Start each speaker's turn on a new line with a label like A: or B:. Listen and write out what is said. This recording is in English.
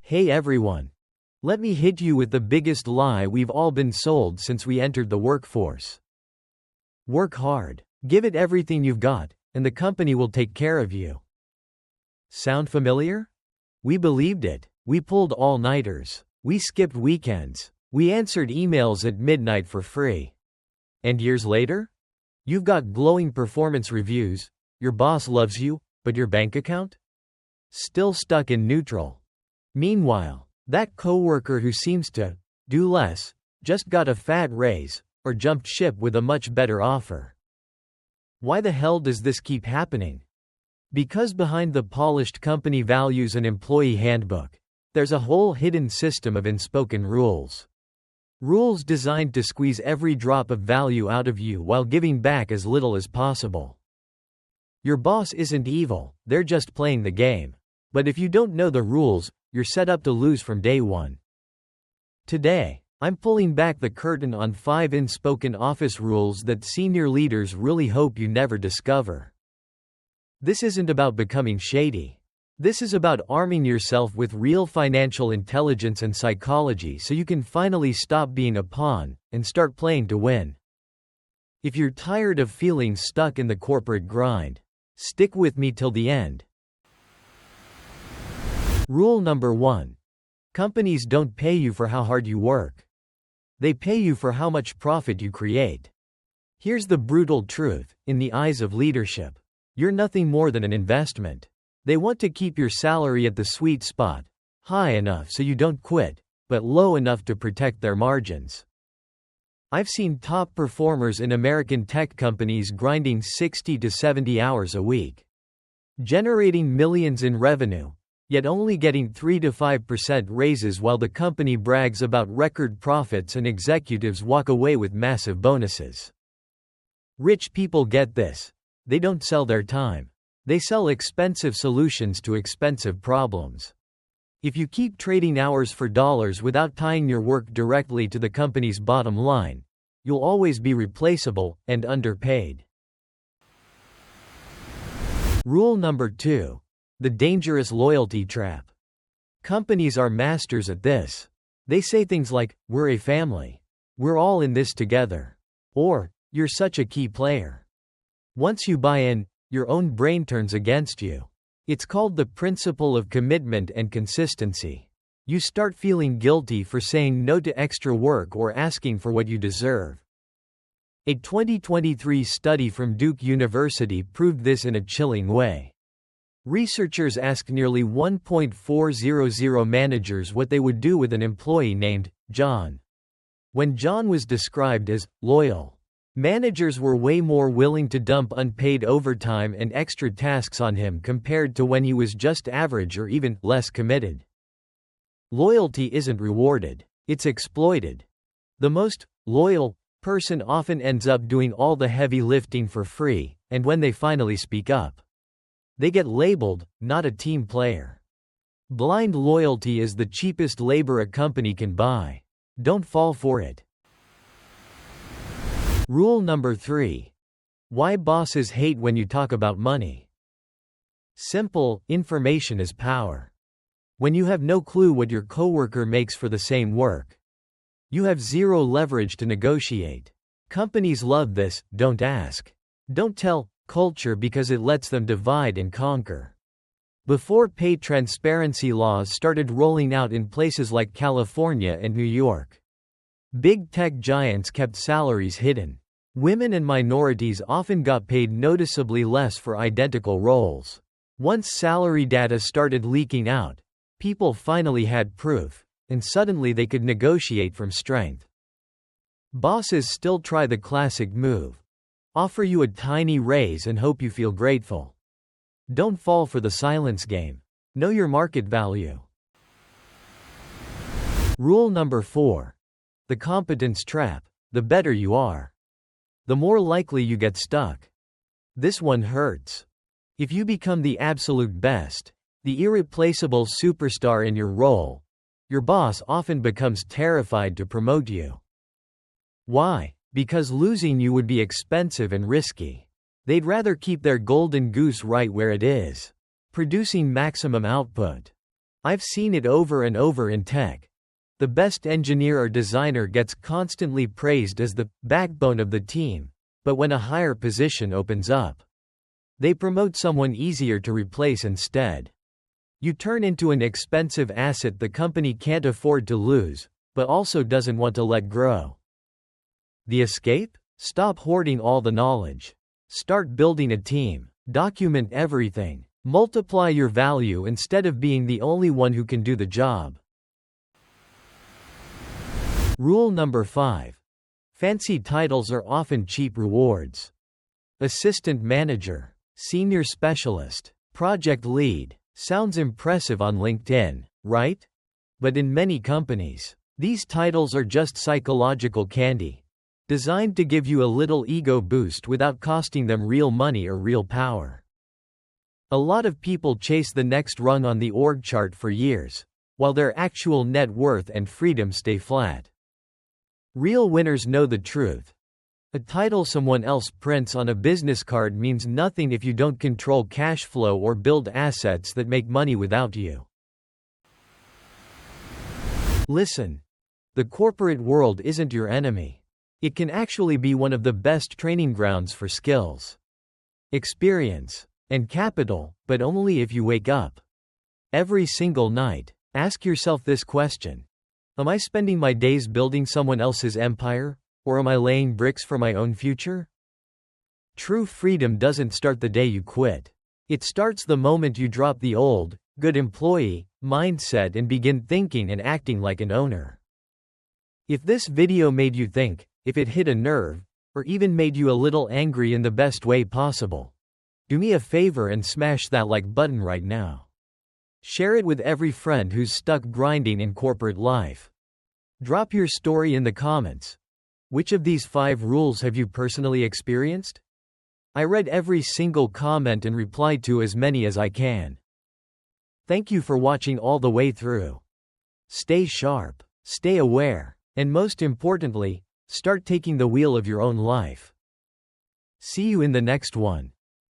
A: Hey everyone. Let me hit you with the biggest lie we've all been sold since we entered the workforce. Work hard. Give it everything you've got, and the company will take care of you. Sound familiar? We believed it. We pulled all-nighters. We skipped weekends. We answered emails at midnight for free. And years later? You've got glowing performance reviews, your boss loves you, but your bank account? Still stuck in neutral. Meanwhile, that coworker who seems to do less just got a fat raise or jumped ship with a much better offer. Why the hell does this keep happening? Because behind the polished company values and employee handbook, there's a whole hidden system of unspoken rules. Rules designed to squeeze every drop of value out of you while giving back as little as possible. Your boss isn't evil, they're just playing the game. But if you don't know the rules, you're set up to lose from day one. Today, I'm pulling back the curtain on 5 unspoken office rules that senior leaders really hope you never discover. This isn't about becoming shady. This is about arming yourself with real financial intelligence and psychology so you can finally stop being a pawn and start playing to win. If you're tired of feeling stuck in the corporate grind, stick with me till the end. Rule number 1. Companies don't pay you for how hard you work. They pay you for how much profit you create. Here's the brutal truth, in the eyes of leadership. You're nothing more than an investment. They want to keep your salary at the sweet spot, high enough so you don't quit, but low enough to protect their margins. I've seen top performers in American tech companies grinding 60 to 70 hours a week, generating millions in revenue, yet only getting 3 to 5% raises while the company brags about record profits and executives walk away with massive bonuses. Rich people get this. They don't sell their time. They sell expensive solutions to expensive problems. If you keep trading hours for dollars without tying your work directly to the company's bottom line, you'll always be replaceable and underpaid. Rule number 2. The dangerous loyalty trap. Companies are masters at this. They say things like, "We're a family. We're all in this together." Or, "You're such a key player." Once you buy in, your own brain turns against you. It's called the principle of commitment and consistency. You start feeling guilty for saying no to extra work or asking for what you deserve. A 2023 study from Duke University proved this in a chilling way. Researchers asked nearly 1.400 managers what they would do with an employee named John. When John was described as loyal, managers were way more willing to dump unpaid overtime and extra tasks on him compared to when he was just average or even less committed. Loyalty isn't rewarded, it's exploited. The most loyal person often ends up doing all the heavy lifting for free, and when they finally speak up, they get labeled, not a team player. Blind loyalty is the cheapest labor a company can buy. Don't fall for it. Rule number 3. Why bosses hate when you talk about money. Simple, information is power. When you have no clue what your coworker makes for the same work, you have zero leverage to negotiate. Companies love this, don't ask, don't tell culture because it lets them divide and conquer. Before pay transparency laws started rolling out in places like California and New York, big tech giants kept salaries hidden. Women and minorities often got paid noticeably less for identical roles. Once salary data started leaking out, people finally had proof, and suddenly they could negotiate from strength. Bosses still try the classic move. Offer you a tiny raise and hope you feel grateful. Don't fall for the silence game. Know your market value. Rule number 4. The competence trap. The better you are, the more likely you get stuck. This one hurts. If you become the absolute best, the irreplaceable superstar in your role, your boss often becomes terrified to promote you. Why? Because losing you would be expensive and risky. They'd rather keep their golden goose right where it is, producing maximum output. I've seen it over and over in tech. The best engineer or designer gets constantly praised as the backbone of the team, but when a higher position opens up, they promote someone easier to replace instead. You turn into an expensive asset the company can't afford to lose, but also doesn't want to let grow. The escape? Stop hoarding all the knowledge. Start building a team. Document everything. Multiply your value instead of being the only one who can do the job. Rule number 5. Fancy titles are often cheap rewards. Assistant manager, senior specialist, project lead. Sounds impressive on LinkedIn, right? But in many companies, these titles are just psychological candy, designed to give you a little ego boost without costing them real money or real power. A lot of people chase the next rung on the org chart for years, while their actual net worth and freedom stay flat. Real winners know the truth. A title someone else prints on a business card means nothing if you don't control cash flow or build assets that make money without you. Listen. The corporate world isn't your enemy. It can actually be one of the best training grounds for skills, experience, and capital, but only if you wake up every single night. Ask yourself this question. Am I spending my days building someone else's empire, or am I laying bricks for my own future? True freedom doesn't start the day you quit. It starts the moment you drop the old, good employee mindset and begin thinking and acting like an owner. If this video made you think, if it hit a nerve, or even made you a little angry in the best way possible, do me a favor and smash that like button right now. Share it with every friend who's stuck grinding in corporate life. Drop your story in the comments. Which of these 5 rules have you personally experienced? I read every single comment and replied to as many as I can. Thank you for watching all the way through. Stay sharp, stay aware, and most importantly, start taking the wheel of your own life. See you in the next one.